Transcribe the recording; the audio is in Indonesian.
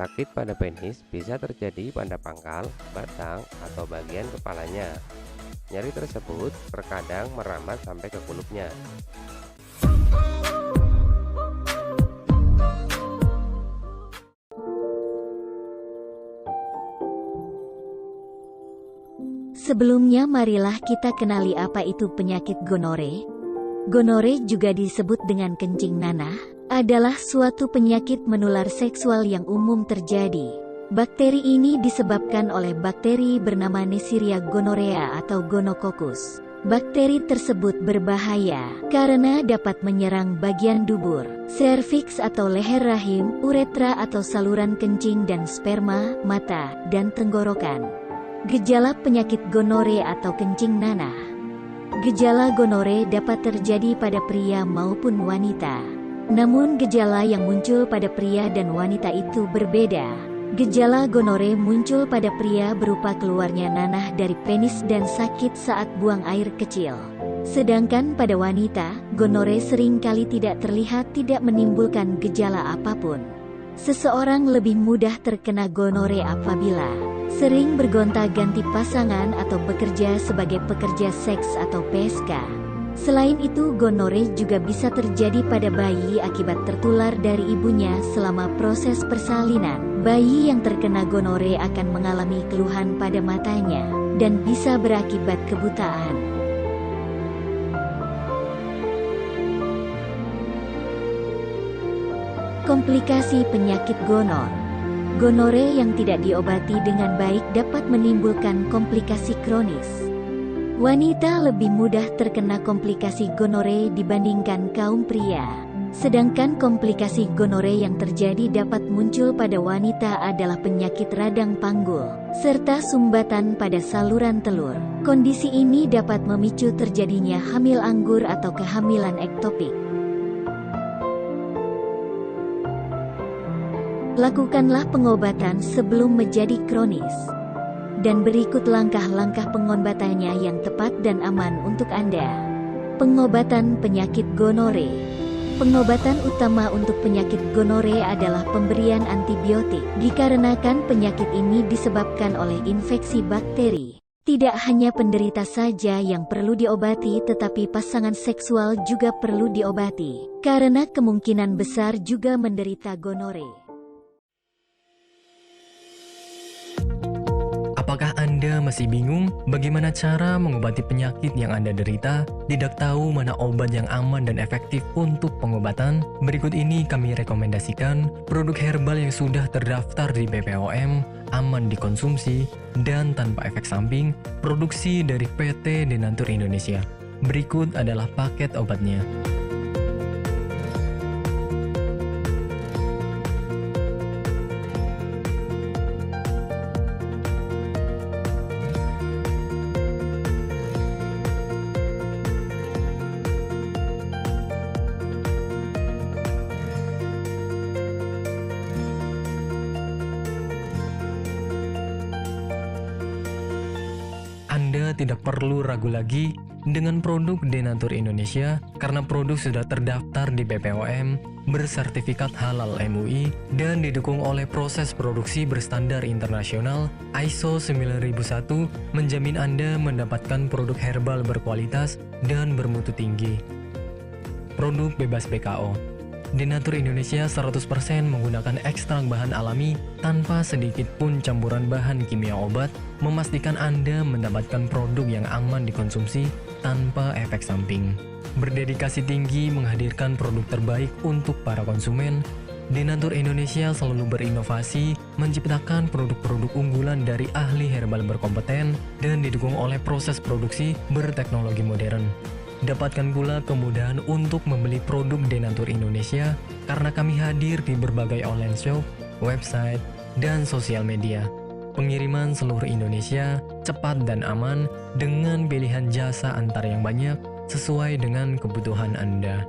Sakit pada penis bisa terjadi pada pangkal, batang, atau bagian kepalanya. Nyeri tersebut terkadang merambat sampai ke kulupnya. Sebelumnya marilah kita kenali apa itu penyakit gonore. Gonore juga disebut dengan kencing nanah, adalah suatu penyakit menular seksual yang umum terjadi. Bakteri ini disebabkan oleh bakteri bernama Neisseria gonorrhea atau gonococcus. Bakteri tersebut berbahaya karena dapat menyerang bagian dubur, serviks atau leher rahim, uretra atau saluran kencing dan sperma, mata, dan tenggorokan. Gejala penyakit gonore atau kencing nanah. Gejala gonore dapat terjadi pada pria maupun wanita. Namun gejala yang muncul pada pria dan wanita itu berbeda. Gejala gonore muncul pada pria berupa keluarnya nanah dari penis dan sakit saat buang air kecil. Sedangkan pada wanita, gonore seringkali tidak terlihat tidak menimbulkan gejala apapun. Seseorang lebih mudah terkena gonore apabila sering bergonta-ganti pasangan atau bekerja sebagai pekerja seks atau PSK. Selain itu, gonore juga bisa terjadi pada bayi akibat tertular dari ibunya selama proses persalinan. Bayi yang terkena gonore akan mengalami keluhan pada matanya dan bisa berakibat kebutaan. Komplikasi penyakit gonor. Gonore yang tidak diobati dengan baik dapat menimbulkan komplikasi kronis. Wanita lebih mudah terkena komplikasi gonore dibandingkan kaum pria. Sedangkan komplikasi gonore yang terjadi dapat muncul pada wanita adalah penyakit radang panggul, serta sumbatan pada saluran telur. Kondisi ini dapat memicu terjadinya hamil anggur atau kehamilan ektopik. Lakukanlah pengobatan sebelum menjadi kronis. Dan berikut langkah-langkah pengobatannya yang tepat dan aman untuk Anda. Pengobatan penyakit gonore. Pengobatan utama untuk penyakit gonore adalah pemberian antibiotik, dikarenakan penyakit ini disebabkan oleh infeksi bakteri. Tidak hanya penderita saja yang perlu diobati, tetapi pasangan seksual juga perlu diobati, karena kemungkinan besar juga menderita gonore. Apakah Anda masih bingung bagaimana cara mengobati penyakit yang Anda derita? Tidak tahu mana obat yang aman dan efektif untuk pengobatan? Berikut ini kami rekomendasikan produk herbal yang sudah terdaftar di BPOM, aman dikonsumsi, dan tanpa efek samping, produksi dari PT Denatur Indonesia. Berikut adalah paket obatnya. Anda tidak perlu ragu lagi dengan produk Denatur Indonesia karena produk sudah terdaftar di BPOM, bersertifikat halal MUI, dan didukung oleh proses produksi berstandar internasional ISO 9001, menjamin Anda mendapatkan produk herbal berkualitas dan bermutu tinggi. Produk bebas BKO. Denatur Indonesia 100% menggunakan ekstrak bahan alami tanpa sedikit pun campuran bahan kimia obat, memastikan Anda mendapatkan produk yang aman dikonsumsi tanpa efek samping. Berdedikasi tinggi menghadirkan produk terbaik untuk para konsumen, Denatur Indonesia selalu berinovasi, menciptakan produk-produk unggulan dari ahli herbal berkompeten dan didukung oleh proses produksi berteknologi modern. Dapatkan pula kemudahan untuk membeli produk Denatur Indonesia karena kami hadir di berbagai online shop, website, dan sosial media. Pengiriman seluruh Indonesia cepat dan aman dengan pilihan jasa antar yang banyak sesuai dengan kebutuhan Anda.